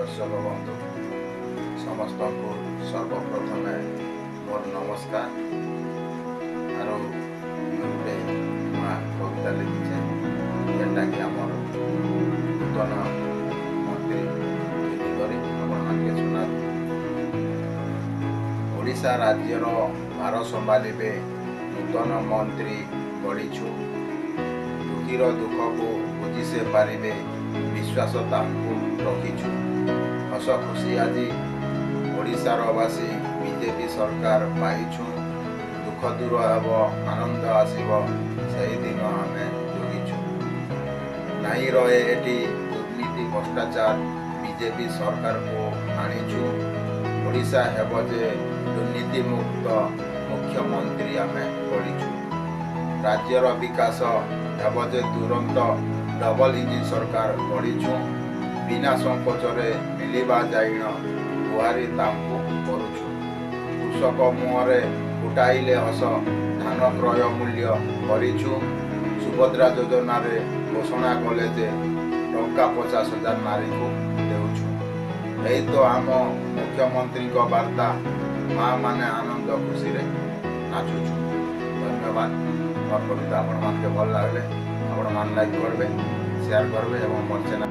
दर्शक बंधु समस्त को सर्वप्रथम मोर नमस्कार। आरो गोटे नुआ कविता लिखिछे जेटा कि आमर नूतन मंत्री करी आपके सुना। ओडिशा राज्यर भार संभालिबे नूतन मंत्री गढ़ीछु। दुखीर दुख को बुझी से पारिबे विश्वास तांकु रखिछु। हस खुशी आज ओडिशार वासी बीजेपी सरकार पाइछु। दुख दूर हेब आनंद आसिब सही दिन आमे जोगिछु। नहीं रहे एटी दुर्नीति भ्रष्टाचार बीजेपी सरकार को आनिछु। ओडिशा हेब जे दुर्नीति मुक्त मुख्यमंत्री आमे करिछु। राज्यर विकास हेब जे तुरंत डबल इंजिन सरकार गढ़ीछु। बिना संकोचरे मिलिबा जाइन गुहारी तांकु करुछु। कृषक मुहरे फुटाइले हस धान क्रय मूल्य करिछु। सुभद्रा योजना रे घोषणा कले जे टंका 50,000 नारी को देउछु। यही तो आम मुख्यमंत्री को वार्ता। माँ माने आनंद खुशी रे नाचुछु। धन्यवाद। मोर कविता आपण मानके भल लागले आपण मान लाइक करबे, शेयर करबे एवं मोर चैनल